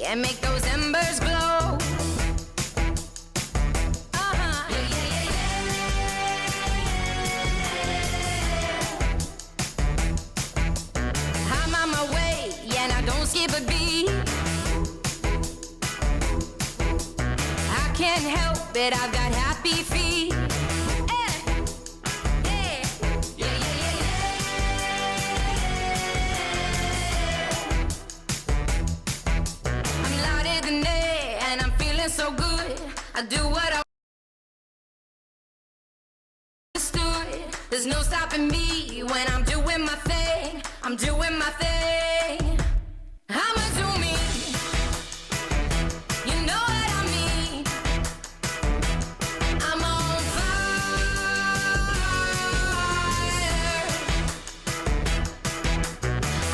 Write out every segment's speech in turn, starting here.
and make those embers glow. I'm on my way, and I don't skip a beat. I can't help it, I've got happy feet. So good, I do what I understood. There's no stopping me when I'm doing my thing. I'm doing my thing. I'ma do me. You know what I mean. I'm on fire.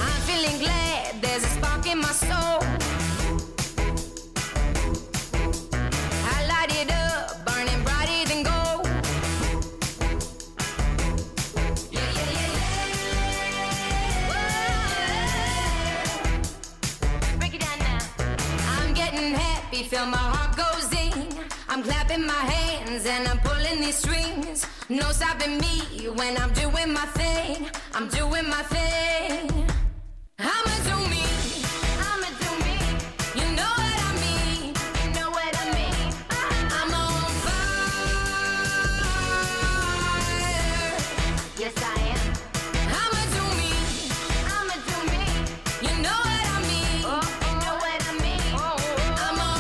I'm feeling glad there's a spark in my soul. Feel my heart go zing. I'm clapping my hands and I'm pulling these strings. No stopping me when I'm doing my thing. I'm doing my thing. I'ma do me. I'ma do me. You know what I mean. You know what I mean. I'm on fire. Yes, I am. I'ma do me. I'ma do me. You know what I mean. You know what I mean. I'm on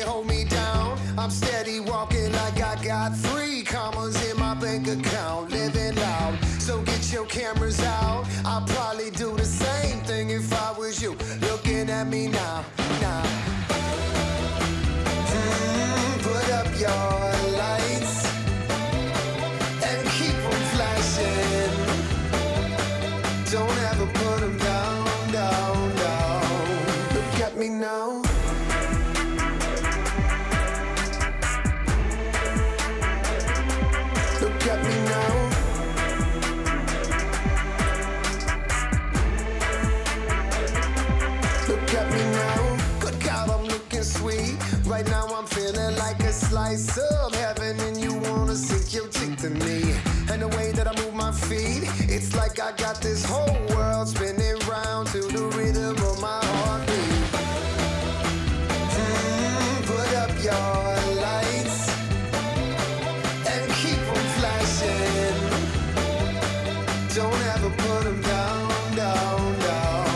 hold me down. I'm steady walking like I got 3 commas in my bank account. Living loud, so get your cameras out. I'll probably do the same thing if I was you. Looking at me now, now. Put up your lights and keep them flashing. Don't ever put them down, down, down. Look at me now. Look at me now. Look at me now. Good God, I'm looking sweet. Right now I'm feeling like a slice of heaven, and you wanna sink your teeth in me. And the way that I move my feet, it's like I got this whole world spinning round to the rhythm of my heartbeat. Put up your lights and keep them flashing. Don't ever put them down, down, down.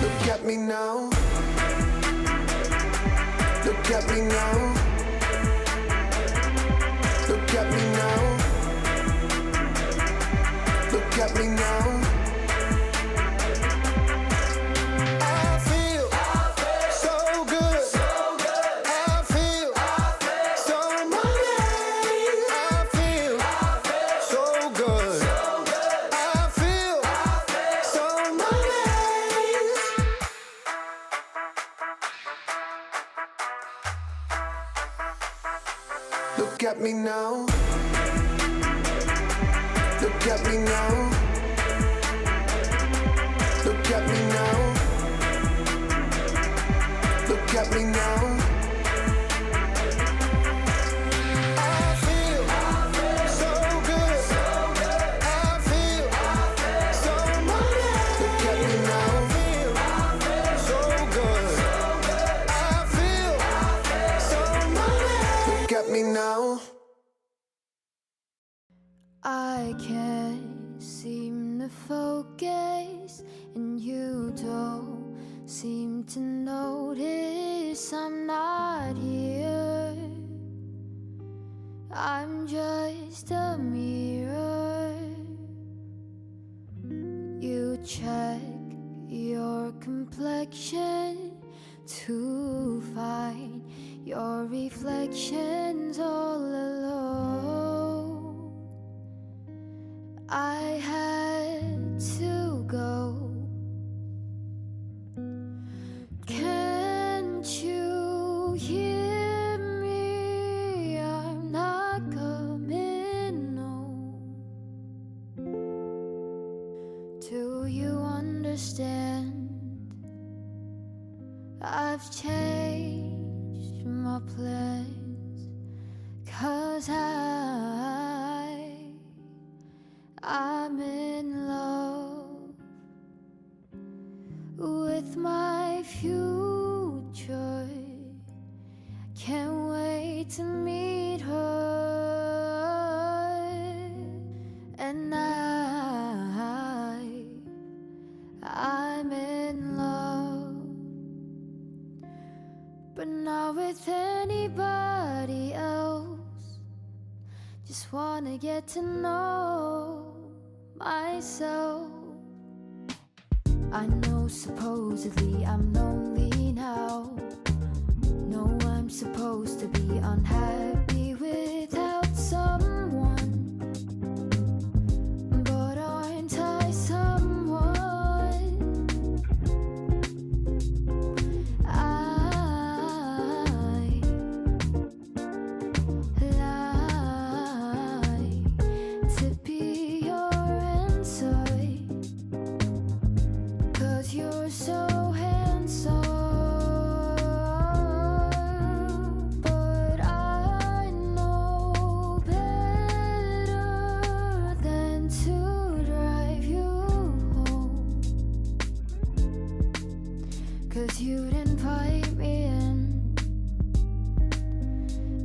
Look at me now. Look at me now. Look at me now. Look at me now. I feel so good. I feel so money. I feel so good. I feel so money. Look at me now. Look at me now. Look at me now. Look at me now. I feel so good. I feel so money. Look at me now. So good. I feel so I can't seem to focus, and you don't seem to notice I'm not here. I'm just a mirror. You check your complexion to find your reflections all alone. I had to go. Can't you hear me? I'm not coming home. Do you understand? I've changed my plans, 'cause I'm in love with my future. Can't wait to meet her. And I'm in love, but not with anybody else. Just wanna get to know myself. I know supposedly I'm lonely now. No, I'm supposed to be unhappy without someone, but aren't I someone? You're so handsome, but I know better than to drive you home. 'Cause you'd invite me in,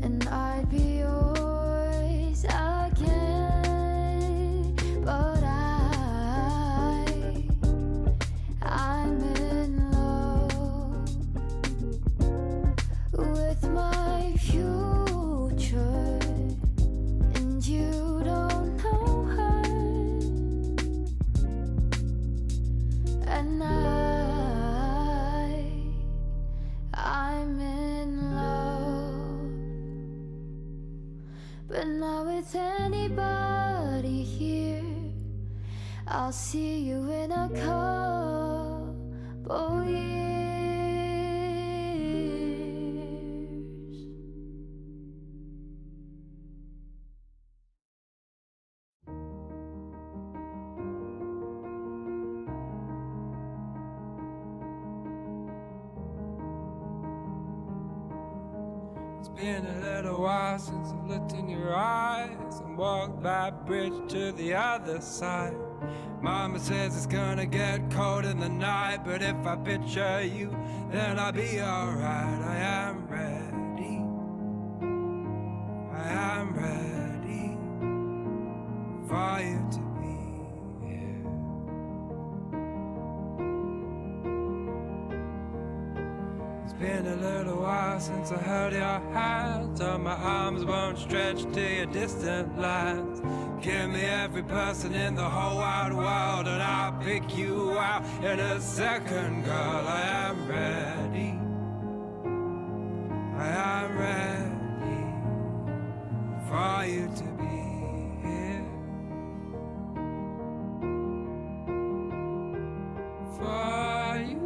and I'd be yours again, but I'm in love with my future, and you don't know her. And I'm in love, but not with anybody here. I'll see you in a couple years. It's been a little while since I've looked in your eyes and walked that bridge to the other side. Mama says it's gonna get cold in the night, but if I picture you, then I'll be alright. I am ready. I am ready for you to be here. It's been a little while since I held your hand, so my arms won't stretch to your distant lands. Give me every person in the whole wide world, and I'll pick you out in a second, girl. I am ready. I am ready for you to be here. For you.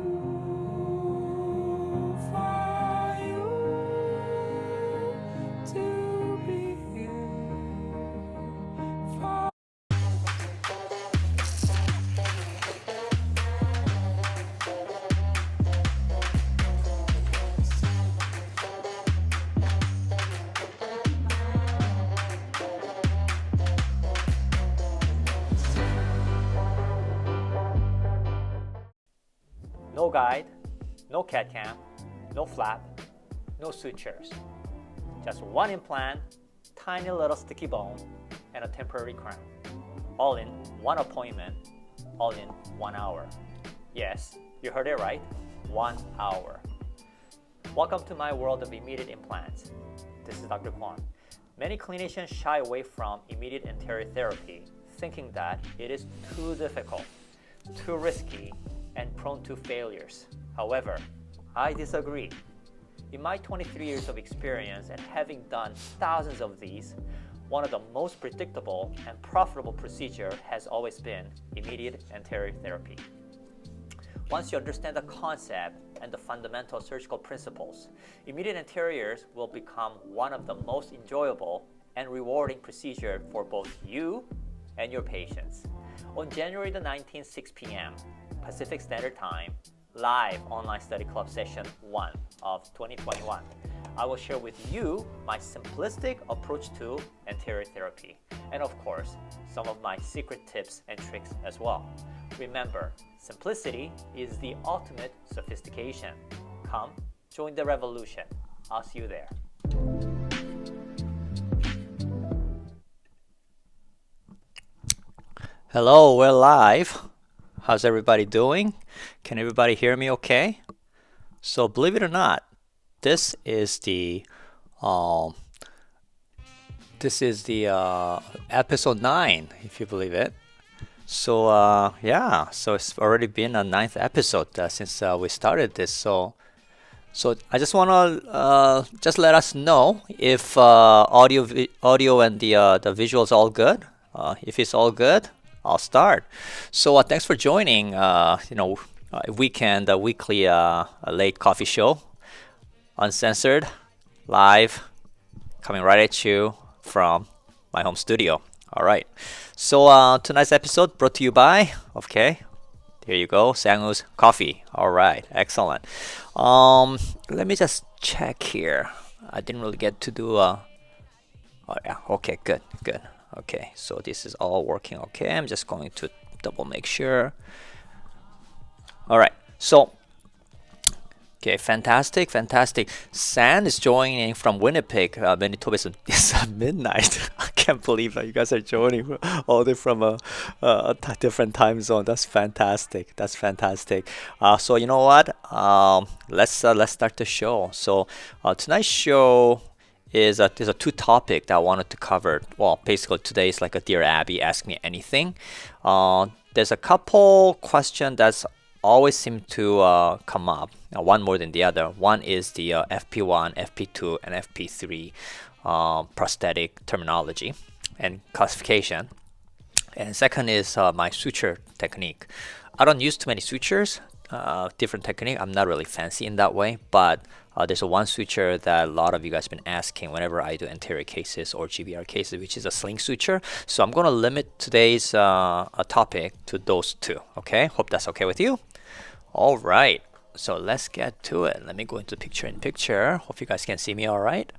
No guide, no CAD cam, no flap, no sutures. Just one implant, tiny little sticky bone, and a temporary crown. All in one appointment, all in 1 hour. Yes, you heard it right, 1 hour. Welcome to my world of immediate implants. This is Dr. Kwon. Many clinicians shy away from immediate anterior therapy, thinking that it is too difficult, too risky, and prone to failures. However, I disagree. In my 23 years of experience and having done thousands of these, one of the most predictable and profitable procedure has always been immediate anterior therapy. Once you understand the concept and the fundamental surgical principles, immediate anteriors will become one of the most enjoyable and rewarding procedure for both you and your patients. On January the 19th, 6 p.m. Pacific Standard Time, live online study club session 1 of 2021, I will share with you my simplistic approach to anterior therapy, and of course, some of my secret tips and tricks as well. Remember, simplicity is the ultimate sophistication. Come, join the revolution. I'll see you there. Hello, we're live. How's everybody doing? Can everybody hear me okay? So believe it or not, this is the episode 9, if you believe it. So yeah, so it's already been a 9th episode since we started this. So I just want to just let us know if audio and the visual is all good. If it's all good, I'll start. So thanks for joining. Weekly late coffee show, uncensored, live, coming right at you from my home studio. All right. So tonight's episode brought to you by, okay, here you go, Sangwoo's Coffee. All right, excellent. Let me just check here. I didn't really get to do oh yeah, okay, good. Okay, so this is all working okay. I'm just going to double make sure. All right, so okay, fantastic. San is joining from Winnipeg, Manitoba. It's midnight. I can't believe that you guys are joining all day from a different time zone. That's fantastic. So you know what? Let's start the show. So tonight's show is there's a two topic that I wanted to cover. Well, basically today is like a Dear Abby, ask me anything. There's a couple questions that's always seem to come up, one more than the other. One is the FP1, FP2, and FP3 prosthetic terminology and classification. And second is my suture technique. I don't use too many sutures, different technique. I'm not really fancy in that way, but there's one suture that a lot of you guys have been asking whenever I do anterior cases or GBR cases, which is a sling suture. So I'm going to limit today's topic to those two. Okay, hope that's okay with you. All right, so let's get to it. Let me go into picture-in-picture. Hope you guys can see me all right.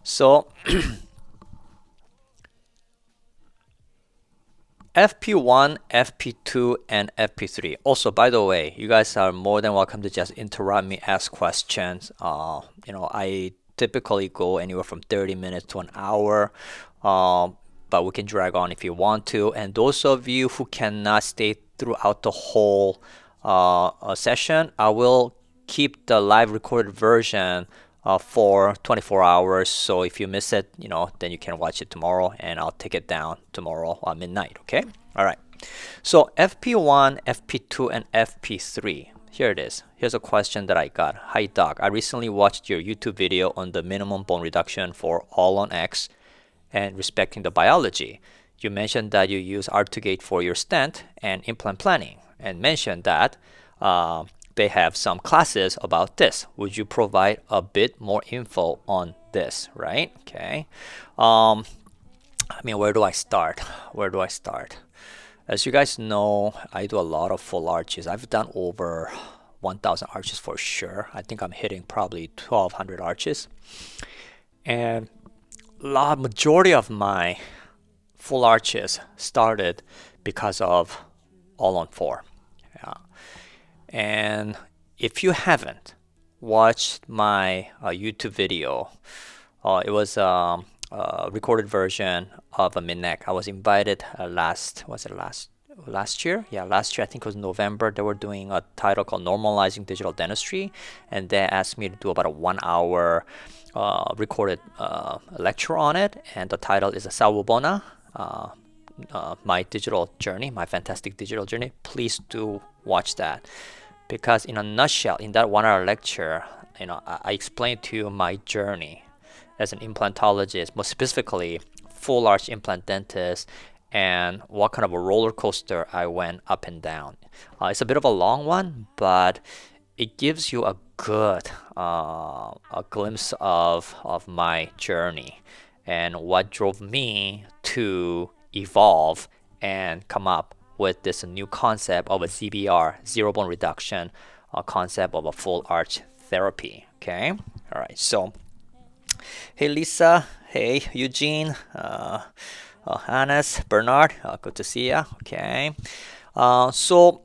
So FP1, FP2, and FP3. Also, by the way, you guys are more than welcome to just interrupt me, ask questions. I typically go anywhere from 30 minutes to an hour, but we can drag on if you want to. And those of you who cannot stay throughout the whole session, I will keep the live recorded version for 24 hours. So if you miss it, then you can watch it tomorrow, and I'll take it down tomorrow at midnight. Okay. All right. So FP1, FP2, and FP3. Here it is. Here's a question that I got. Hi doc, I recently watched your YouTube video on the minimum bone reduction for all on X and respecting the biology. You mentioned that you use Artugate for your stent and implant planning, and mentioned that they have some classes about this. Would you provide a bit more info on this, right? Okay. Where do I start? As you guys know, I do a lot of full arches. I've done over 1,000 arches for sure. I think I'm hitting probably 1,200 arches. And majority of my full arches started because of all on 4. Yeah. And if you haven't watched my YouTube video, it was recorded version of a mid-neck. I was invited last year? Yeah, last year, I think it was November. They were doing a title called Normalizing Digital Dentistry, and they asked me to do about a 1 hour recorded lecture on it, and the title is Sawubona, my digital journey, my fantastic digital journey. Please do watch that, because in a nutshell, in that 1 hour lecture, I explained to you my journey as an implantologist, more specifically full arch implant dentist, and what kind of a roller coaster I went up and down. It's a bit of a long one, but it gives you a good a glimpse of my journey and what drove me to evolve and come up with this new concept of a ZBR, zero bone reduction, concept of a full arch therapy. Okay, all right. So, hey Lisa, hey Eugene, Hannes, Bernard, good to see ya. Okay, so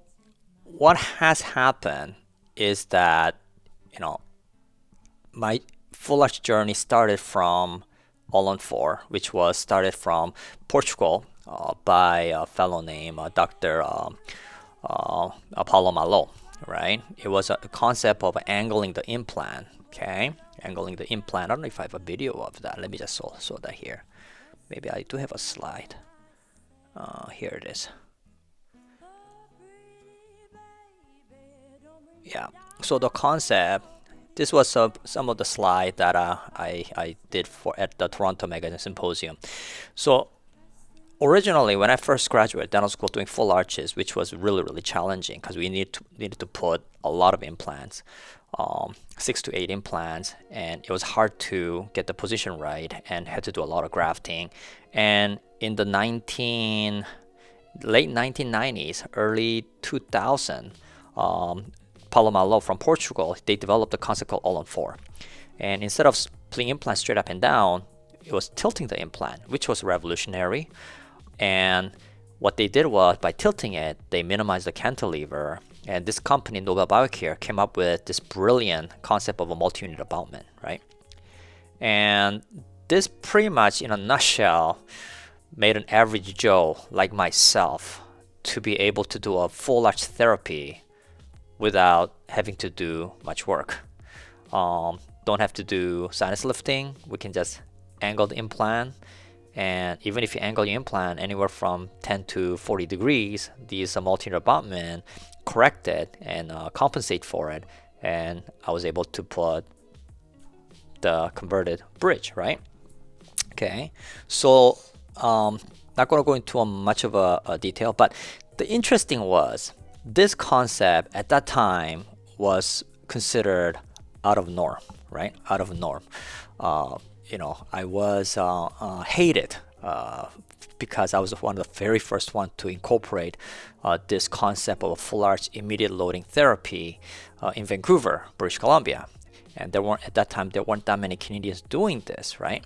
what has happened is that my full arch journey started from All on 4, which was started from Portugal by a fellow named Dr. Paulo Malo, right? It was a concept of angling the implant, okay? Angling the implant. I don't know if I have a video of that. Let me just show that here. Maybe I do have a slide. Here it is. Yeah, so the concept, this was some of the slide that I did at the Toronto Magazine Symposium. So originally, when I first graduated dental school doing full arches, which was really, really challenging because we needed to put a lot of implants, 6 to 8 implants, and it was hard to get the position right and had to do a lot of grafting. And in the late 1990s, early 2000, Paulo Malo from Portugal, they developed a concept called All on 4. And instead of putting implants straight up and down, it was tilting the implant, which was revolutionary. And what they did was, by tilting it, they minimized the cantilever. And this company, Nobel Biocare, came up with this brilliant concept of a multi-unit abutment, right? And this pretty much, in a nutshell, made an average Joe like myself to be able to do a full arch therapy without having to do much work. Don't have to do sinus lifting. We can just angle the implant. And even if you angle your implant anywhere from 10 to 40 degrees, these multi-unit abutment correct it and compensate for it. And I was able to put the converted bridge, right? Okay, so not going to go into much of a detail, but the interesting was this concept at that time was considered out of norm, right? Out of norm. I was hated because I was one of the very first one to incorporate this concept of a full arch immediate loading therapy in Vancouver, British Columbia. And at that time there weren't that many Canadians doing this, right?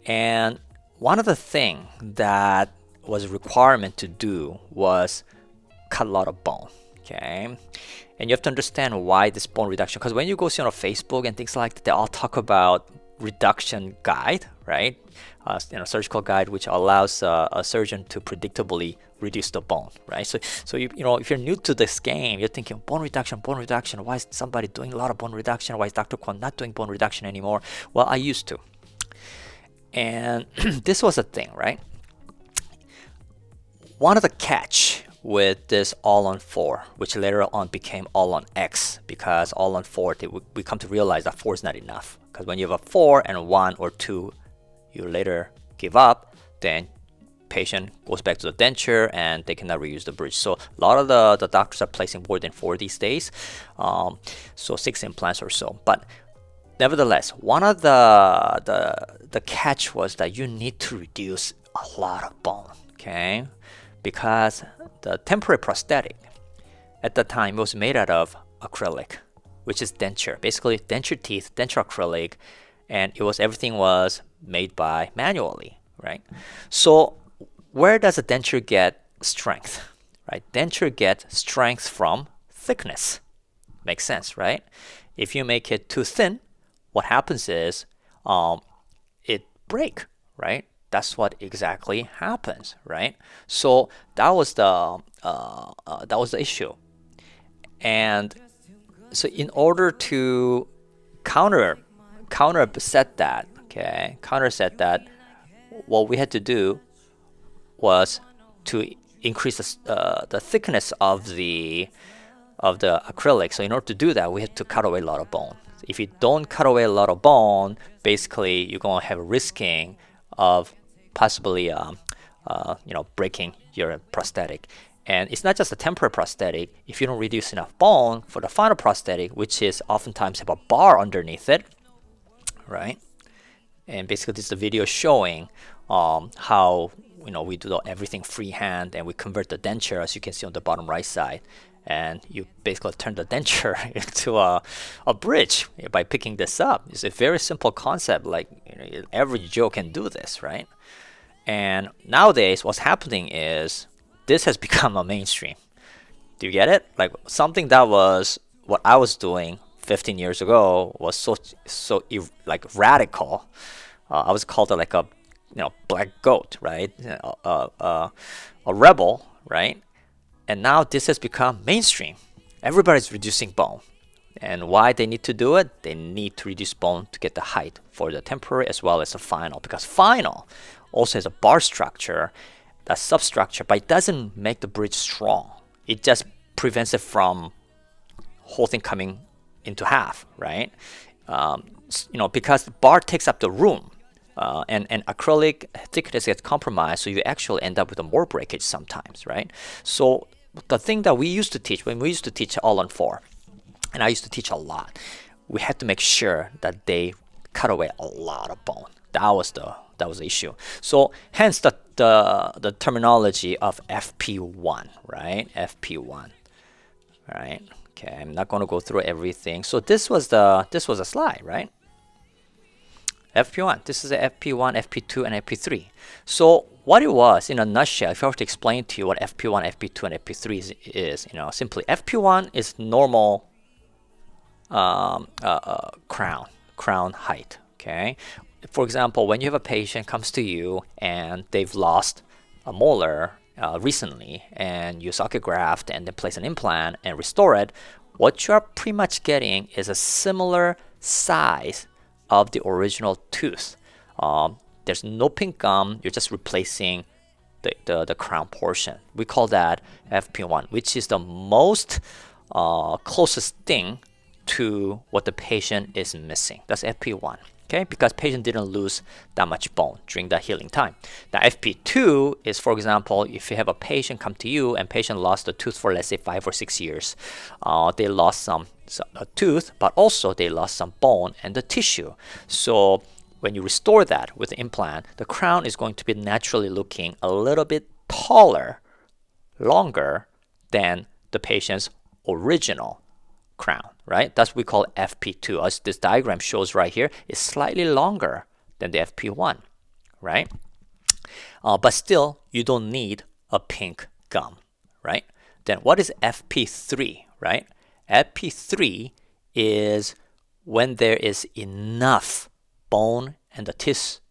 And one of the things that was a requirement to do was cut a lot of bone, okay? And you have to understand why this bone reduction, because when you go see on Facebook and things like that, they all talk about reduction guide, right? Surgical guide, which allows a surgeon to predictably reduce the bone, right? So if you're new to this game, you're thinking bone reduction. Why is somebody doing a lot of bone reduction? Why is Dr. Kwon not doing bone reduction anymore? Well, I used to, and this was a thing, right? One of the catch with this All on 4, which later on became All on X, because All on 4, we come to realize that 4 is not enough. Because when you have a 4 and 1 or 2, you later give up, then patient goes back to the denture and they cannot reuse the bridge. So a lot of the doctors are placing more than 4 these days, so 6 implants or so. But nevertheless, one of the catch was that you need to reduce a lot of bone, okay? Because the temporary prosthetic at the time was made out of acrylic, which is denture, basically denture teeth, denture acrylic, and everything was made by manually, right? So where does a denture get strength, right? Denture gets strength from thickness. Makes sense, right? If you make it too thin, what happens is break, right? That's what exactly happens, right? So that was the issue. And so in order to counter set that, what we had to do was to increase the thickness of the acrylic. So in order to do that, we had to cut away a lot of bone. If you don't cut away a lot of bone, basically you're going to have a risking of possibly breaking your prosthetic. And it's not just a temporary prosthetic. If you don't reduce enough bone for the final prosthetic, which is oftentimes have a bar underneath it, right? And basically this is a video showing how we do everything freehand, and we convert the denture, as you can see on the bottom right side, and you basically turn the denture into a bridge by picking this up. It's a very simple concept. Like every Joe can do this, right? And nowadays, what's happening is this has become a mainstream. Do you get it? Like something that was what I was doing 15 years ago was so like radical. I was called like a black goat, right? A rebel, right? And now this has become mainstream. Everybody's reducing bone. And why they need to do it? They need to reduce bone to get the height for the temporary as well as the final, because final also has a bar structure, that substructure, but it doesn't make the bridge strong. It just prevents it from whole thing coming into half, right? Because the bar takes up the room, and acrylic thickness gets compromised, so you actually end up with more breakage sometimes, right? So the thing that we used to teach, when we used to teach all-on-4, and I used to teach a lot, we had to make sure that they cut away a lot of bone. That was the issue. So hence the terminology of FP1, right? FP1, right? Okay, I'm not going to go through everything. So this was a slide, right? FP1. This is a FP1, FP2, and FP3. So what it was in a nutshell, if I were to explain to you what FP1, FP2, and FP3 is, simply FP1 is normal crown height. Okay. For example, when you have a patient comes to you and they've lost a molar recently, and you socket graft and then place an implant and restore it, what you're pretty much getting is a similar size of the original tooth. There's no pink gum. You're just replacing the crown portion. We call that FP1, which is the most closest thing to what the patient is missing. That's FP1. Okay, because patient didn't lose that much bone during the healing time. Now FP2 is, for example, if you have a patient come to you and patient lost a tooth for, let's say, 5 or 6 years, they lost a tooth, but also they lost some bone and the tissue. So when you restore that with the implant, the crown is going to be naturally looking a little bit taller, longer than the patient's original crown, right? That's what we call FP2. As this diagram shows right here, is slightly longer than the FP1, right? But still, you don't need a pink gum, right? Then what is FP3, right? FP3 is when there is enough bone and the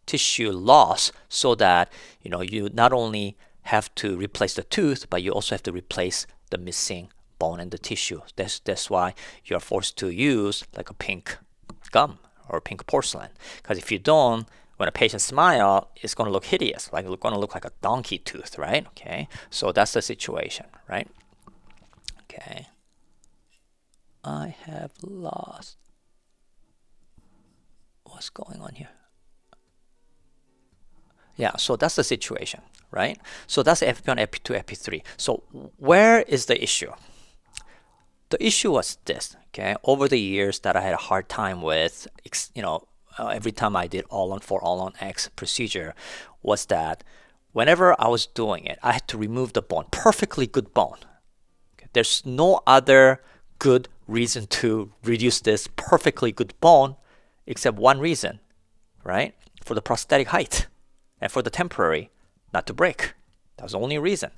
tissue loss, so that you not only have to replace the tooth, but you also have to replace the missing bone and the tissue. That's why you're forced to use like a pink gum or pink porcelain. Because if you don't, when a patient smiles, it's going to look hideous, like it's going to look like a donkey tooth, right? Okay, so that's the situation, right? Okay, I have lost. What's going on here? Yeah, so that's the situation, right? So that's FP1, FP2, FP3. So where is the issue? The issue was this, okay? Over the years that I had a hard time with, every time I did all-on-4, all-on-X procedure, was that whenever I was doing it, I had to remove the bone, perfectly good bone. Okay? There's no other good reason to reduce this perfectly good bone except one reason, right? For the prosthetic height and for the temporary not to break. That was the only reason.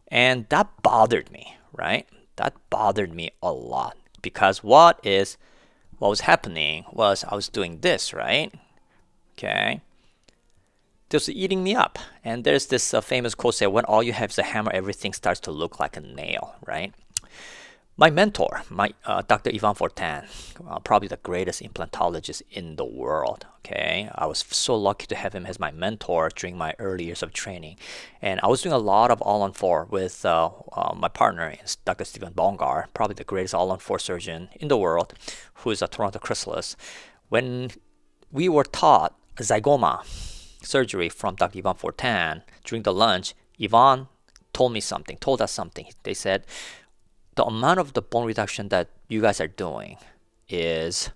And that bothered me, right? That bothered me a lot, because what was happening was I was doing this, right? Okay. just eating me up. And there's this famous quote say, when all you have is a hammer, everything starts to look like a nail, right? My mentor, Dr. Ivan Fortin, probably the greatest implantologist in the world. Okay, I was so lucky to have him as my mentor during my early years of training, and I was doing a lot of all-on-4 with my partner, Dr. Stephen Bongar, probably the greatest all-on-4 surgeon in the world, who is a Toronto Chrysalis. When we were taught zygoma surgery from Dr. Ivan Fortin during the lunch, Ivan told us something. They said, the amount of the bone reduction that you guys are doing is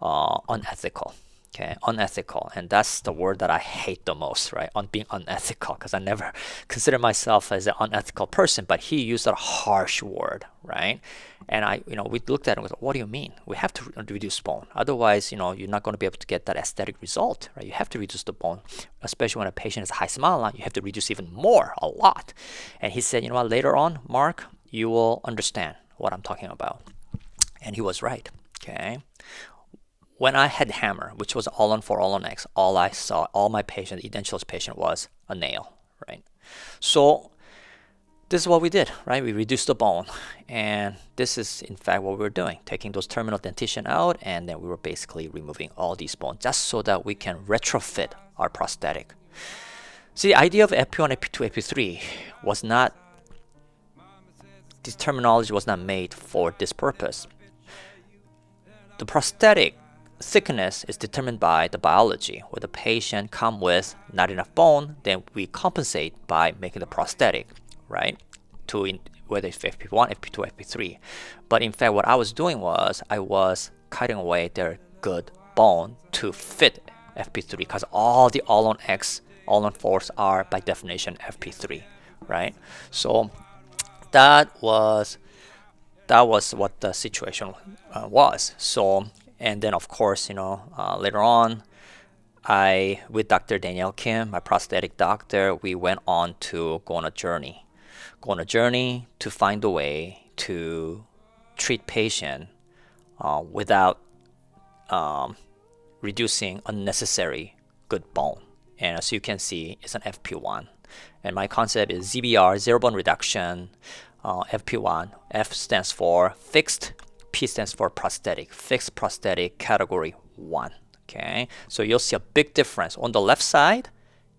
unethical. Okay, unethical, and that's the word that I hate the most, right? On being unethical, because I never consider myself as an unethical person, but he used a harsh word, right? And we looked at it and we thought, what do you mean? We have to reduce bone, otherwise, you're not going to be able to get that aesthetic result, right? You have to reduce the bone, especially when a patient has a high smile line. You have to reduce even more, a lot. And he said, you know what? Later on, Mark, you will understand what I'm talking about. And he was right. Okay. When I had hammer, which was all-on-4, all-on-X, all I saw, all my patient, edentulous patient, was a nail, right? So this is what we did, right? We reduced the bone, and this is in fact what we were doing, taking those terminal dentition out, and then we were basically removing all these bones just so that we can retrofit our prosthetic. See, the idea of Ep1, Ep2, Ep3 was not, this terminology was not made for this purpose. The prosthetic thickness is determined by the biology. Where the patient come with not enough bone, then we compensate by making the prosthetic, right? Whether it's FP1, FP2, FP3. But in fact, what I was doing was I was cutting away their good bone to fit FP3, because all the all-on-X, all-on-4s are by definition FP3, right? So that was what the situation was. So, and then of course, later on, with Dr. Danielle Kim, my prosthetic doctor, we went on to go on a journey to find a way to treat patient without reducing unnecessary good bone. And as you can see, it's an FP1. And my concept is ZBR, zero bone reduction, FP1. F stands for fixed, P stands for prosthetic, fixed prosthetic category 1. Okay, so you'll see a big difference. On the left side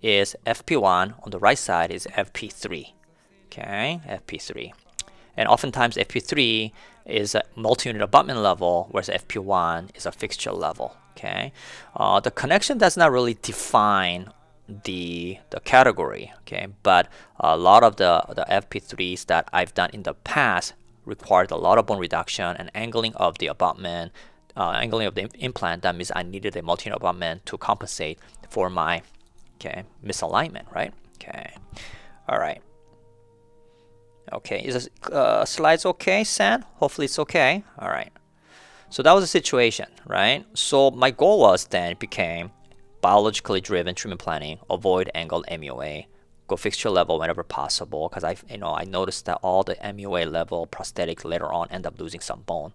is FP1, on the right side is FP3. Okay, FP3. And oftentimes FP3 is a multi-unit abutment level, whereas FP1 is a fixture level. Okay, the connection does not really define the category, okay, but a lot of the FP3s that I've done in the past required a lot of bone reduction and angling of the abutment, angling of the implant. That means I needed a multi-unit abutment to compensate for my misalignment, right? Okay, all right. Okay, is slides okay, San? Hopefully it's okay. All right. So that was the situation, right? So my goal was then became biologically driven treatment planning, avoid angled MUA, go fixture level whenever possible, because I noticed that all the MUA level prosthetic later on end up losing some bone.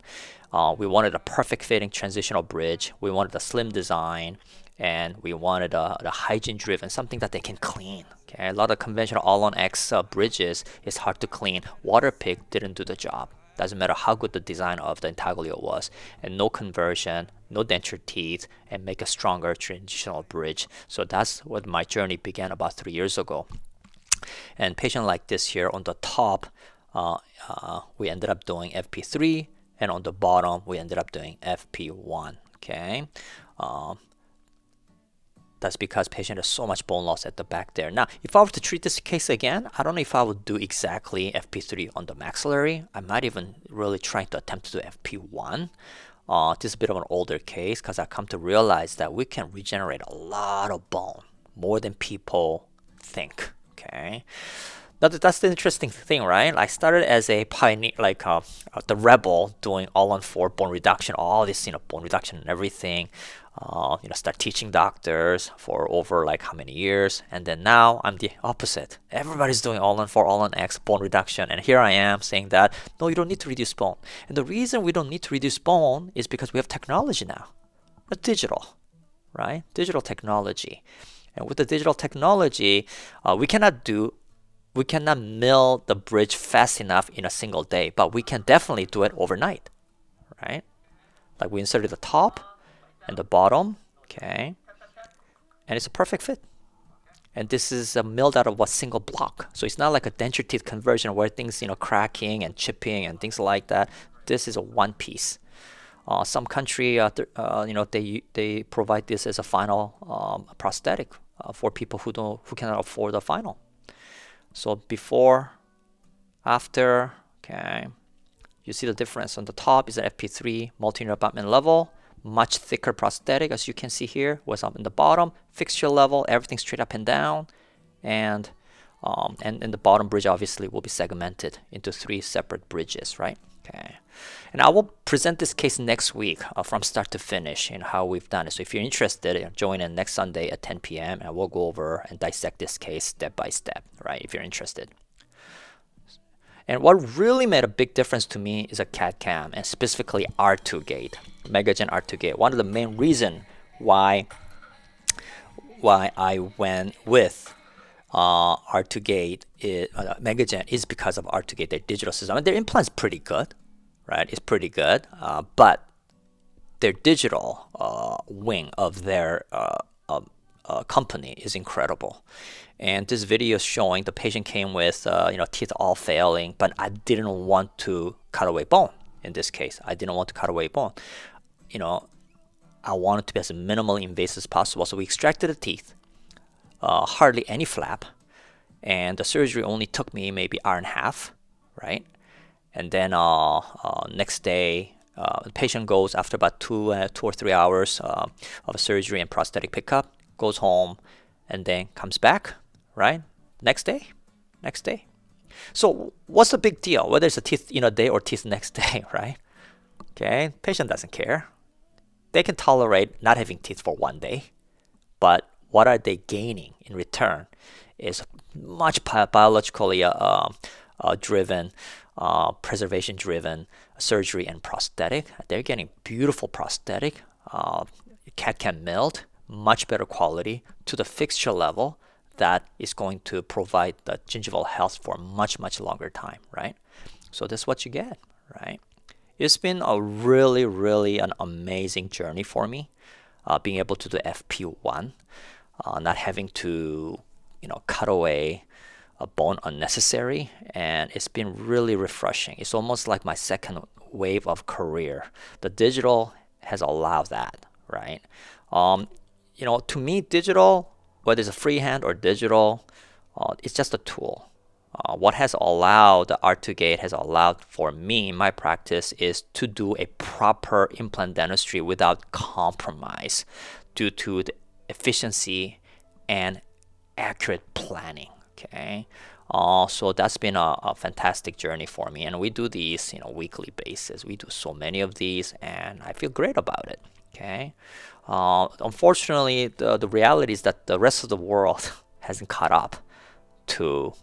We wanted a perfect fitting transitional bridge. We wanted a slim design, and we wanted a hygiene driven, something that they can clean. Okay, a lot of conventional all-on-X bridges is hard to clean. Waterpik didn't do the job. Doesn't matter how good the design of the intaglio was, and no conversion, no denture teeth, and make a stronger transitional bridge. So that's what my journey began about 3 years ago. And patient like this here on the top, we ended up doing FP3, and on the bottom we ended up doing FP1. Okay. That's because patient has so much bone loss at the back there. Now, if I were to treat this case again, I don't know if I would do exactly FP3 on the maxillary. I might even really try to attempt to do FP1. This is a bit of an older case because I've come to realize that we can regenerate a lot of bone, more than people think. Okay. Now that's the interesting thing, right? I started as a pioneer, like the rebel, doing all-on-4 bone reduction, all this, bone reduction and everything. Start teaching doctors for over like how many years, and then now I'm the opposite. Everybody's doing all-on-4, all-on-X bone reduction, and here I am saying that no, you don't need to reduce bone. And the reason we don't need to reduce bone is because we have technology now, digital, right? Digital technology. And with the digital technology, we cannot mill the bridge fast enough in a single day, but we can definitely do it overnight, right? Like we inserted the top and the bottom, okay, and it's a perfect fit. And this is milled out of a single block, so it's not like a denture teeth conversion where things, cracking and chipping and things like that. This is a one piece. Some country, they provide this as a final prosthetic for people who cannot afford the final. So before, after, okay, you see the difference. On the top is an FP3 multi-nerve abutment level, much thicker prosthetic as you can see here. Was up in the bottom, fixture level, everything straight up and down, and the bottom bridge obviously will be segmented into 3 separate bridges, right? Okay, and I will present this case next week from start to finish in how we've done it. So if you're interested, join in next Sunday at 10 p.m. and we'll go over and dissect this case step by step, right? If you're interested. And what really made a big difference to me is a CAD CAM, and specifically R2 gate, MegaGen R2 gate. One of the main reasons why I went with R2 gate, MegaGen, is because of R2 gate, their digital system. And their implant's pretty good, right? It's pretty good, but their digital wing of their company is incredible. And this video is showing the patient came with teeth all failing, but I didn't want to cut away bone. In this case, I didn't want to cut away bone. I wanted to be as minimally invasive as possible. So we extracted the teeth, hardly any flap, and the surgery only took me maybe hour and a half, right? And then next day, the patient goes after about 2 or 3 hours of a surgery and prosthetic pickup, goes home, and then comes back, right? Next day. So what's the big deal? Whether it's a teeth in a day or teeth next day, right? Okay, patient doesn't care. They can tolerate not having teeth for 1 day, but what are they gaining in return is much biologically driven, preservation driven surgery and prosthetic. They're getting beautiful prosthetic, CAD-CAM milled, much better quality to the fixture level that is going to provide the gingival health for much longer time, right? So that's what you get, right? It's been a really an amazing journey for me, being able to do FP1, not having to cut away a bone unnecessary, and it's been really refreshing. It's almost like my second wave of career. The digital has allowed that, right? To me, digital, whether it's a freehand or digital, it's just a tool. What has allowed the R2 gate has allowed for me, my practice, is to do a proper implant dentistry without compromise due to the efficiency and accurate planning. Okay, so that's been a fantastic journey for me, and we do these weekly basis. We do so many of these, and I feel great about it. Okay, unfortunately, the reality is that the rest of the world hasn't caught up to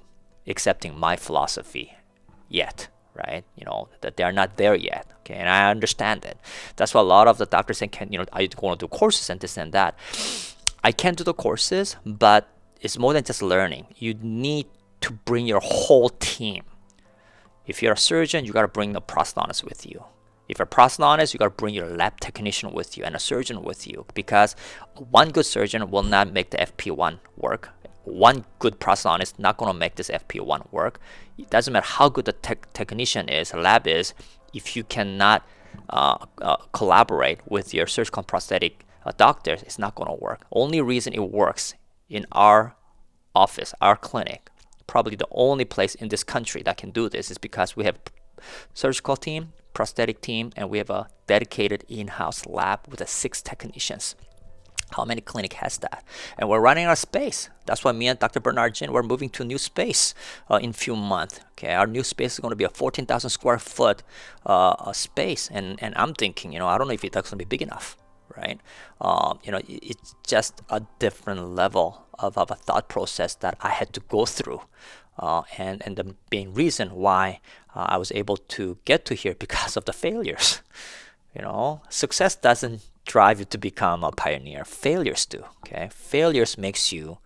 accepting my philosophy yet, right? That they are not there yet. Okay, and I understand it. That's why a lot of the doctors say, I want to do courses and this and that. I can do the courses, but it's more than just learning. You need to bring your whole team. If you're a surgeon, you got to bring the prosthodontist with you. If you're a prosthodontist, you got to bring your lab technician with you and a surgeon with you, because one good surgeon will not make the FP1 work. One good prosthodontist not going to make this FP1 work. It doesn't matter how good the technician is, lab is, if you cannot collaborate with your surgical and prosthetic doctors, it's not going to work. Only reason it works in our office, our clinic, probably the only place in this country that can do this, is because we have surgical team, prosthetic team, and we have a dedicated in-house lab with 6 technicians. How many clinic has that? And we're running out of space. That's why me and Dr. Bernard Jin, we're moving to a new space in a few months. Okay, our new space is going to be a 14,000 square foot space, and I'm thinking, I don't know if that's going to be big enough, right? It's just a different level of a thought process that I had to go through, and the main reason why I was able to get to here because of the failures. Success doesn't drive you to become a pioneer. Failures do. Okay, failures makes you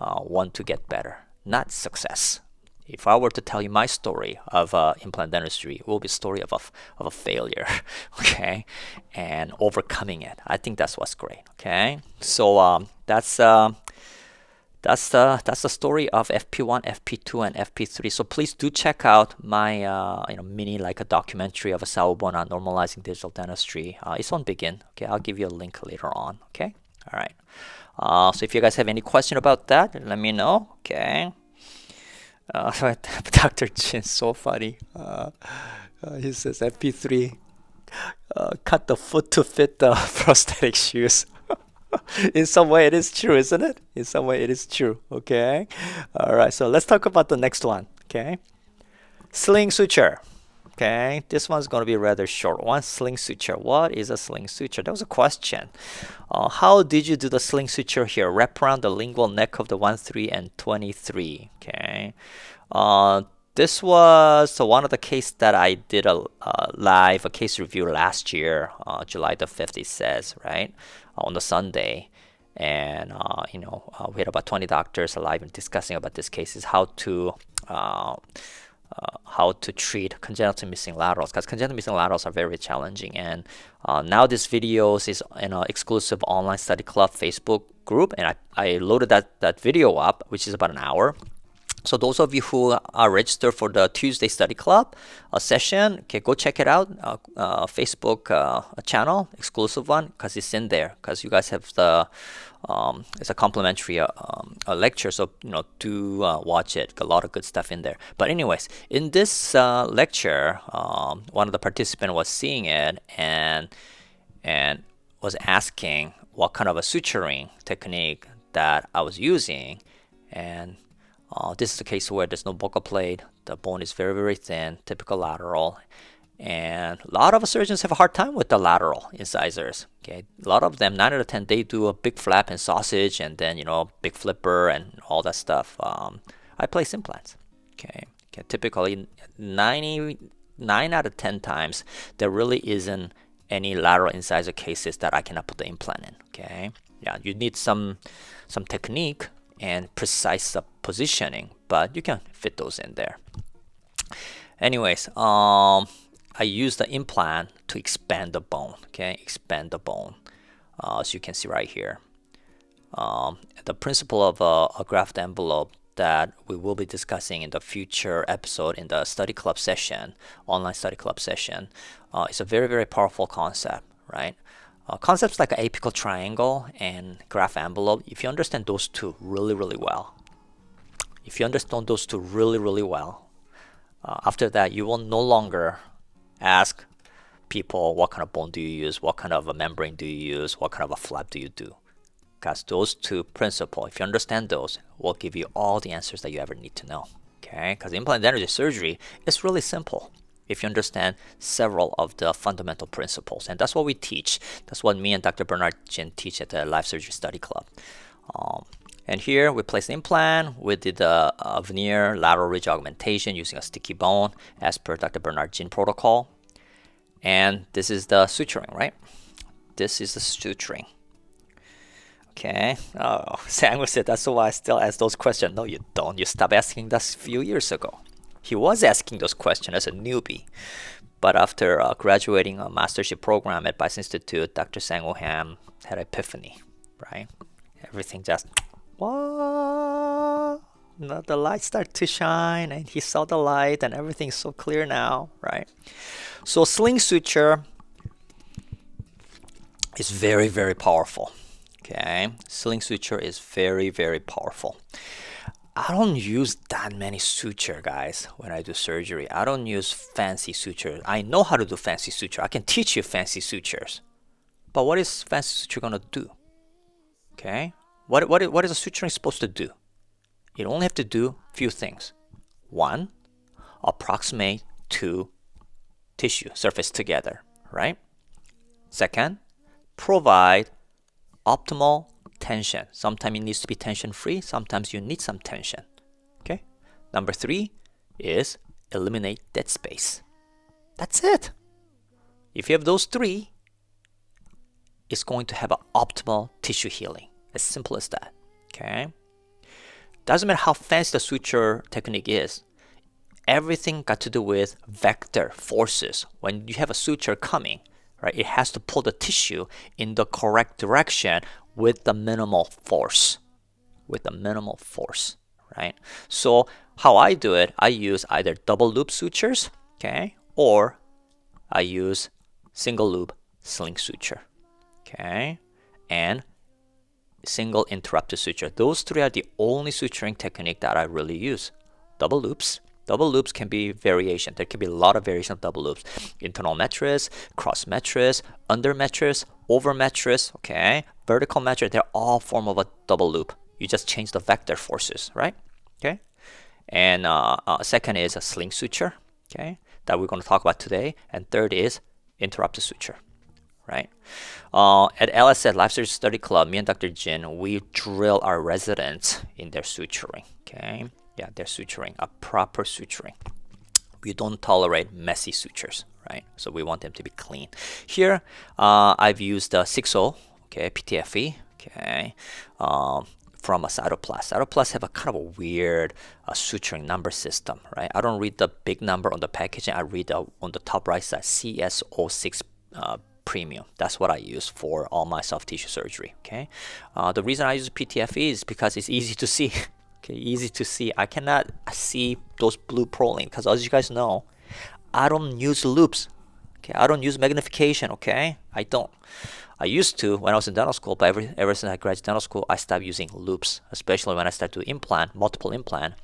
want to get better, not success. If I were to tell you my story of implant dentistry, it will be a story of a failure, okay, and overcoming it. I think that's what's great. Okay, so that's the story of FP1, FP2, and FP3. So please do check out my mini like a documentary of a Saobon on normalizing digital dentistry. It's on Begin. Okay, I'll give you a link later on. Okay, all right. So if you guys have any question about that, let me know. Okay. Dr. Chin, so funny. He says FP3 cut the foot to fit the prosthetic shoes. In some way it is true, isn't it? In some way it is true. Okay. All right. So let's talk about the next one. Okay. Sling suture. Okay, this one's going to be a rather short one. Sling suture. What is a sling suture? That was a question. How did you do the sling suture here? Wrap around the lingual neck of the 1, 3, and 23. Okay. This was one of the case that I did a case review last year, July the 5th, it says, right? On the Sunday. And, we had about 20 doctors alive and discussing about this case is how to treat congenital missing laterals, because congenital missing laterals are very challenging. And now this video is in an exclusive online study club Facebook group, and I loaded that video up, which is about an hour. So those of you who are registered for the Tuesday study club session, okay, go check it out. Facebook channel, exclusive one, because it's in there. Because you guys have the it's a complimentary lecture, so do watch it. A lot of good stuff in there. But anyways, in this lecture, one of the participants was seeing it and was asking what kind of a suturing technique that I was using, and this is a case where there's no buccal plate. The bone is very, very thin, typical lateral. And a lot of surgeons have a hard time with the lateral incisors. Okay, a lot of them, 9 out of 10, they do a big flap and sausage, and then big flipper and all that stuff. I place implants. Okay, typically 99 out of 10 times there really isn't any lateral incisor cases that I cannot put the implant in. Okay, yeah, you need some technique and precise positioning, but you can fit those in there. Anyways, I use the implant to expand the bone. Okay, expand the bone. As you can see right here, the principle of a graft envelope that we will be discussing in the future episode in the study club session, online study club session, is a very, very powerful concept, right? Concepts like an apical triangle and graft envelope, if you understand those two really, really well, after that, you will no longer ask people what kind of bone do you use, what kind of a membrane do you use, what kind of a flap do you do. Because those two principles, if you understand those, will give you all the answers that you ever need to know. Okay? Because implant dentistry surgery is really simple if you understand several of the fundamental principles. And that's what we teach. That's what me and Dr. Bernard Jin teach at the Life Surgery Study Club. And here we place the implant. We did the veneer lateral ridge augmentation using a sticky bone as per Dr. Bernard Jin protocol. And this is the suturing, right? This is the suturing. Okay. Oh, Sang said that's why I still ask those questions. No, you don't. You stopped asking that a few years ago. He was asking those questions as a newbie. But after graduating a mastership program at Bice Institute, Dr. Sang Ham had an epiphany, right? Everything just, what? The light started to shine, and he saw the light, and everything's so clear now, right? So sling suture is very, very powerful. Okay, sling suture is very, very powerful. I don't use that many suture, guys, when I do surgery. I don't use fancy suture. I know how to do fancy suture. I can teach you fancy sutures. But what is fancy suture going to do? Okay, what is a suturing supposed to do? You only have to do a few things. One, approximate two tissue surface together, right? Second, provide optimal tension. Sometimes it needs to be tension free, sometimes you need some tension. Okay. Number 3 is eliminate dead space. That's it. If you have those 3, is going to have an optimal tissue healing. As simple as that. Okay. Doesn't matter how fancy the suture technique is. Everything got to do with vector forces. When you have a suture coming, right, it has to pull the tissue in the correct direction with the minimal force. With the minimal force, right? So how I do it, I use either double loop sutures, okay, or I use single loop sling suture, okay, and single interrupted suture. Those three are the only suturing technique that I really use. Double loops. Double loops can be variation. There can be a lot of variation of double loops. Internal metris, cross metris, under metris, over metris, okay? Vertical metris, they're all form of a double loop. You just change the vector forces, right? Okay? And second is a sling suture, okay? That we're going to talk about today. And third is interrupted suture, right? At LSS, Life Surgery Study Club, me and Dr. Jin, we drill our residents in their suturing, okay? Yeah, they're suturing, a proper suturing. We don't tolerate messy sutures, right? So we want them to be clean. Here, I've used the 6.0, okay, PTFE, okay, from a Cytoplast. Cytoplast have a kind of a weird suturing number system, right? I don't read the big number on the packaging. I read on the top right side, CS06 Premium. That's what I use for all my soft tissue surgery, okay? The reason I use PTFE is because it's easy to see. Okay, easy to see. I cannot see those blue proline because, as you guys know, I don't use loops. Okay, I don't use magnification. Okay, I don't. I used to when I was in dental school, but ever since I graduated dental school, I stopped using loops. Especially when I start to implant, multiple implant,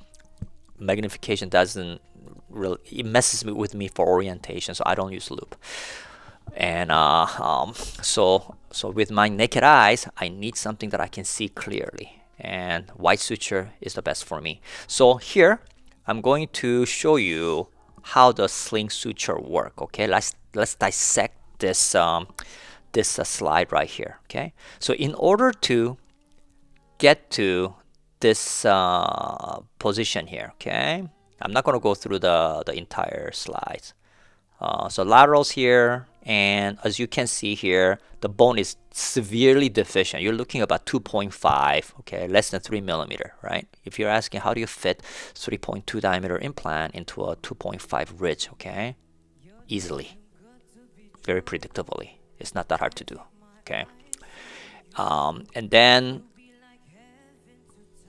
magnification doesn't really, it messes with me for orientation, so I don't use loop. And so with my naked eyes, I need something that I can see clearly. And white suture is the best for me. So here, I'm going to show you how the sling suture work. Okay, let's dissect this this slide right here. Okay, so in order to get to this position here, okay, I'm not going to go through the entire slides. So laterals here, and as you can see here, the bone is severely deficient. You're looking about 2.5, okay, less than 3 millimeter, right? If you're asking how do you fit 3.2 diameter implant into a 2.5 ridge, okay, easily, very predictably. It's not that hard to do, okay. And then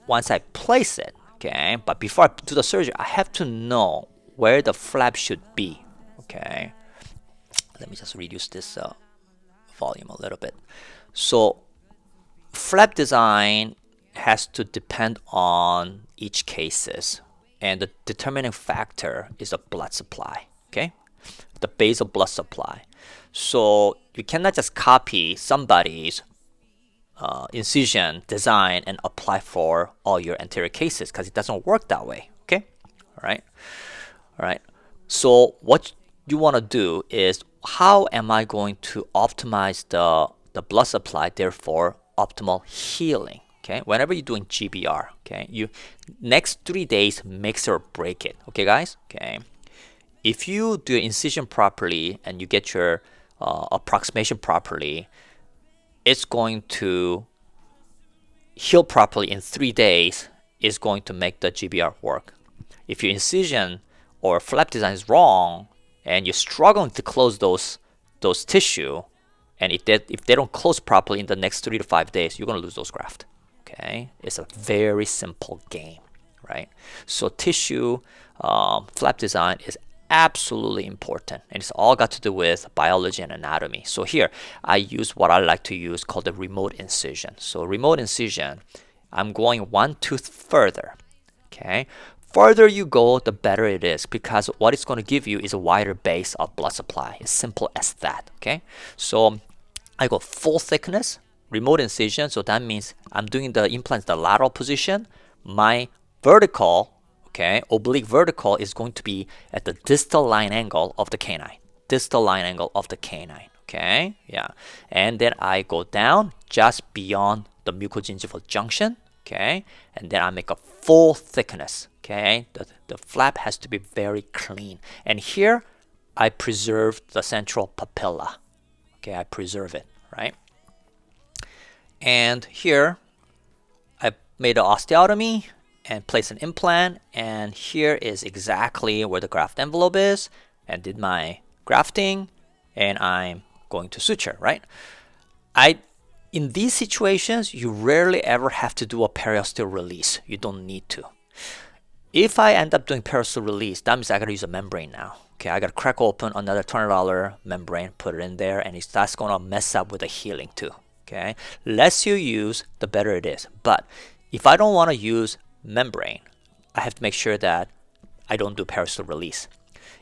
once I place it, okay, but before I do the surgery, I have to know where the flap should be. Okay, let me just reduce this volume a little bit. So flap design has to depend on each cases, and the determining factor is the blood supply, okay, the basal blood supply. So you cannot just copy somebody's incision design and apply for all your anterior cases because it doesn't work that way, okay? All right. So what you want to do is, how am I going to optimize the blood supply, therefore optimal healing? Okay, whenever you're doing GBR, okay, you next 3 days makes or break it. Okay, guys. Okay, if you do your incision properly and you get your approximation properly, it's going to heal properly in 3 days. Is going to make the GBR work. If your incision or flap design is wrong, and you're struggling to close those tissue, and if they don't close properly in the next 3 to 5 days, you're gonna lose those graft. Okay, it's a very simple game, right? So tissue flap design is absolutely important, and it's all got to do with biology and anatomy. So here I use what I like to use called the remote incision. So remote incision, I'm going one tooth further. Okay. Further you go, the better it is, because what it's going to give you is a wider base of blood supply. It's simple as that, okay? So I go full thickness, remote incision, so that means I'm doing the implants the lateral position. My vertical, okay, oblique vertical is going to be at the distal line angle of the canine. Distal line angle of the canine, okay? Yeah. And then I go down just beyond the mucogingival junction, okay? And then I make a full thickness. Okay, the flap has to be very clean. And here, I preserve the central papilla. Okay, I preserve it, right? And here I made an osteotomy and placed an implant, and here is exactly where the graft envelope is, and did my grafting, and I'm going to suture, right? In these situations, you rarely ever have to do a periosteal release. You don't need to. If I end up doing periosteal release, that means I gotta use a membrane now. Okay, I gotta crack open another $200 membrane, put it in there, and that's gonna mess up with the healing too. Okay, less you use, the better it is. But if I don't want to use membrane, I have to make sure that I don't do periosteal release.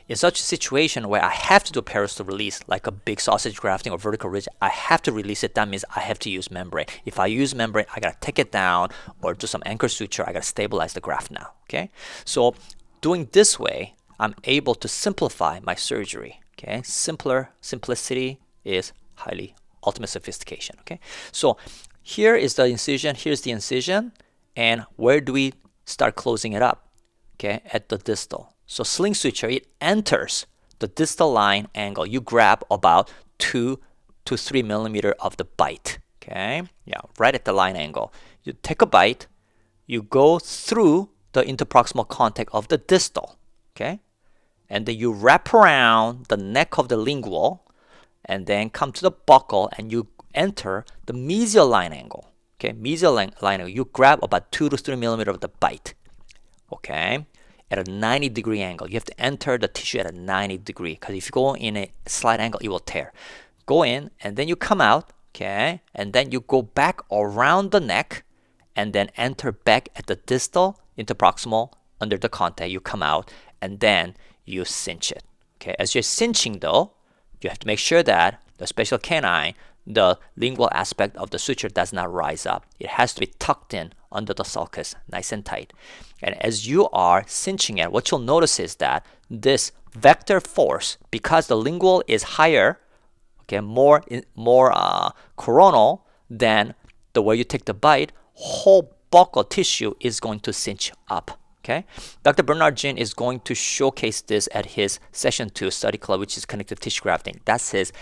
In such a situation where I have to do periosteal release, like a big sausage grafting or vertical ridge, I have to release it. That means I have to use membrane. If I use membrane, I gotta take it down or do some anchor suture. I gotta stabilize the graft now. Okay, so doing this way, I'm able to simplify my surgery. Okay, simplicity is highly ultimate sophistication. Okay, so here is the incision. Here's the incision, and where do we start closing it up? Okay, at the distal. So sling suture, it enters the distal line angle. You grab about 2 to 3 millimeter of the bite. Okay, yeah, right at the line angle. You take a bite, you go through the interproximal contact of the distal. Okay, and then you wrap around the neck of the lingual, and then come to the buccal, and you enter the mesial line angle. Okay, mesial line angle. You grab about 2 to 3 millimeter of the bite. Okay, at a 90-degree angle. You have to enter the tissue at a 90-degree, because if you go in a slight angle, it will tear. Go in, and then you come out, okay, and then you go back around the neck, and then enter back at the distal interproximal under the contact. You come out, and then you cinch it. Okay, as you're cinching though, you have to make sure that the special canine, the lingual aspect of the suture does not rise up. It has to be tucked in under the sulcus, nice and tight. And as you are cinching it, what you'll notice is that this vector force, because the lingual is higher, okay, more coronal than the way you take the bite, whole buccal tissue is going to cinch up. Okay, Dr. Bernard Jin is going to showcase this at his session 2 study club, which is connective tissue grafting. That's his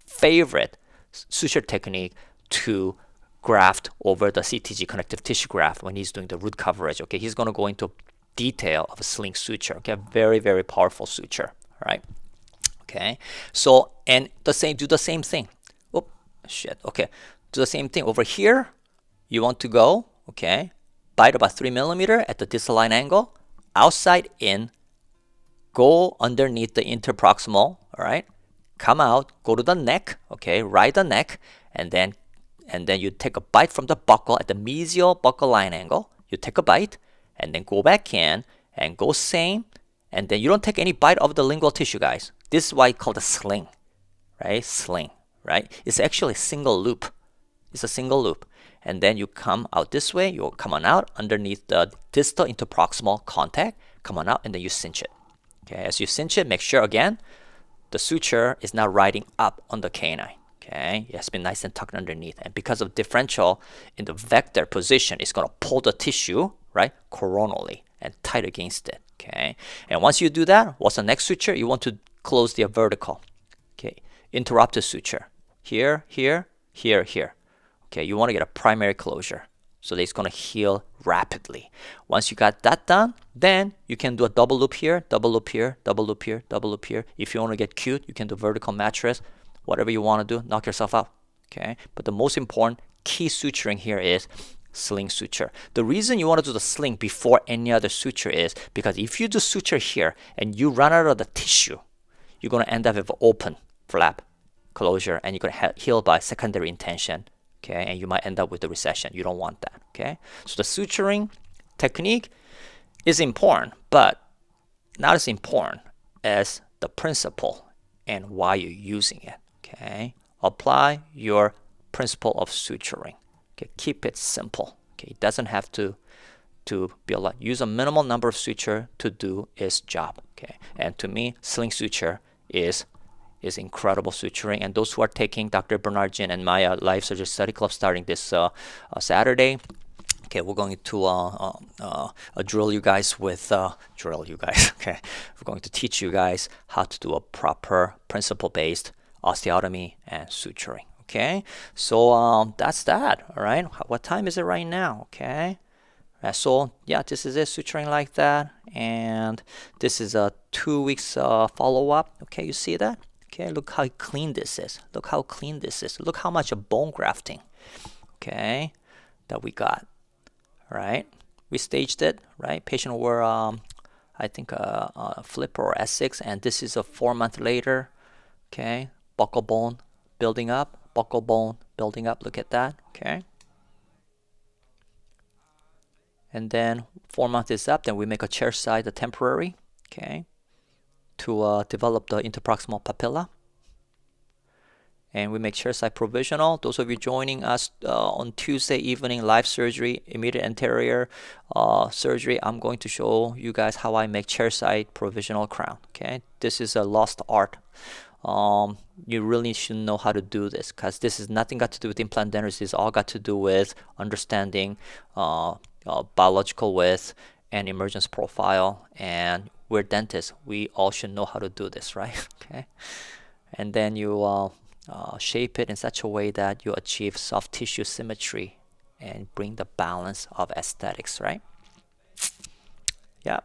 favorite suture technique to graft over the CTG, connective tissue graft, when he's doing the root coverage. Okay, he's going to go into detail of a sling suture. Okay, very, very powerful suture. All right. Okay, so and do the same thing. Oh shit. Okay, do the same thing over here. You want to go, okay, bite about 3 millimeter at the distal line angle, outside in, go underneath the interproximal. All right, come out, go to the neck. Okay, ride the neck, and then you take a bite from the buccal at the mesial buccal line angle. You take a bite, and then go back in and go same, and then you don't take any bite of the lingual tissue, guys. This is why it's called a sling, right? Sling, right? It's actually a single loop. It's a single loop. And then you come out this way, you'll come on out underneath the distal interproximal contact, come on out, and then you cinch it. Okay, as you cinch it, make sure again, the suture is not riding up on the canine. Okay, it has been nice and tucked underneath. And because of differential in the vector position, it's going to pull the tissue, right, coronally and tight against it. Okay, and once you do that, what's the next suture? You want to close the vertical. Okay, interrupted suture. Here, here, here, here. Okay, you want to get a primary closure so that it's going to heal rapidly. Once you got that done, then you can do a double loop here, double loop here, double loop here, double loop here. If you want to get cute, you can do vertical mattress, whatever you want to do, knock yourself out. Okay, but the most important key suturing here is sling suture. The reason you want to do the sling before any other suture is because if you do suture here and you run out of the tissue, you're going to end up with an open flap closure, and you're going to heal by secondary intention. Okay, and you might end up with the recession. You don't want that. Okay, so the suturing technique is important, but not as important as the principle and why you're using it. Okay, apply your principle of suturing. Okay, keep it simple. Okay, it doesn't have to be a lot. Use a minimal number of suture to do its job. Okay, and to me, sling suture is incredible suturing. And those who are taking Dr. Bernard Jin and my live surgery study club starting this Saturday, okay, we're going to drill you guys with okay, we're going to teach you guys how to do a proper principle-based osteotomy and suturing. Okay, so that's that. All right, what time is it right now? Okay, so yeah, this is it, suturing like that, and this is a 2 weeks follow-up. Okay, you see that? Okay, look how clean this is. Look how clean this is. Look how much of bone grafting, okay, that we got. All right, we staged it. Right, patient were I think a flipper or S6, and this is a 4 month later. Okay, buccal bone building up, buccal bone building up. Look at that. Okay. And then 4 months is up, then we make a chair side, a temporary, okay, to develop the interproximal papilla. And we make chair side provisional. Those of you joining us on Tuesday evening, live surgery, immediate anterior surgery, I'm going to show you guys how I make chair side provisional crown. Okay, this is a lost art. You really should know how to do this, because this is nothing got to do with implant dentistry. It's all got to do with understanding biological width and emergence profile, and we're dentists, we all should know how to do this, right? Okay, and then you shape it in such a way that you achieve soft tissue symmetry and bring the balance of aesthetics, right? Yeah,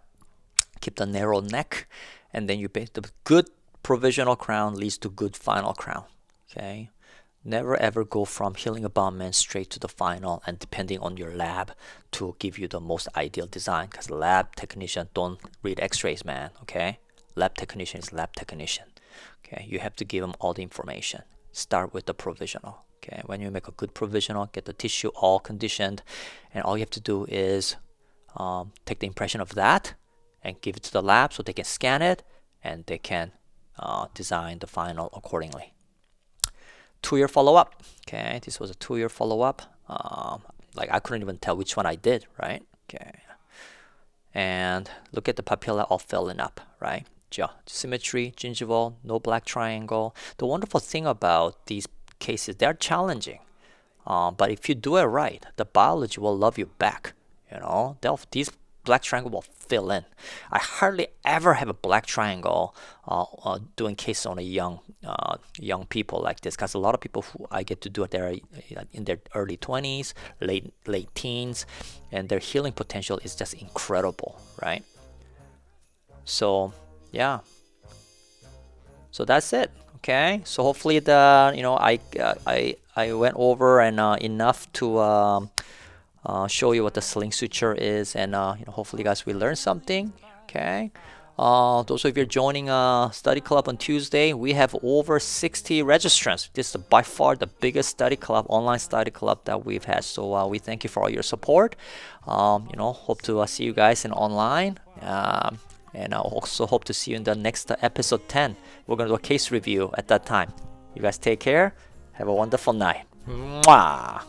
keep the narrow neck, and then you base the good provisional crown leads to good final crown. Okay, never ever go from healing abutment straight to the final and depending on your lab to give you the most ideal design, because lab technician don't read x-rays, man. Okay, lab technician is lab technician. Okay, you have to give them all the information. Start with the provisional. Okay, when you make a good provisional, get the tissue all conditioned, and all you have to do is take the impression of that and give it to the lab so they can scan it and they can design the final accordingly. 2-year follow-up. Okay, this was a 2-year follow-up. Like I couldn't even tell which one I did, right? Okay, and look at the papilla all filling up, right? Symmetry, gingival, no black triangle. The wonderful thing about these cases, they're challenging, but if you do it right, the biology will love you back. You know, these black triangle will fill in. I hardly ever have a black triangle doing cases on a young people like this, because a lot of people who I get to do it, they're in their early 20s, late teens, and their healing potential is just incredible, right? So yeah, so that's it. Okay, so hopefully I went over and enough to show you what the sling suture is, and hopefully you guys will learn something. Okay, those of you joining study club on Tuesday, we have over 60 registrants. This is by far the biggest study club, online study club that we've had. So we thank you for all your support. Hope to see you guys in online. And I also hope to see you in the next episode 10. We're going to do a case review at that time. You guys take care. Have a wonderful night. Mwah!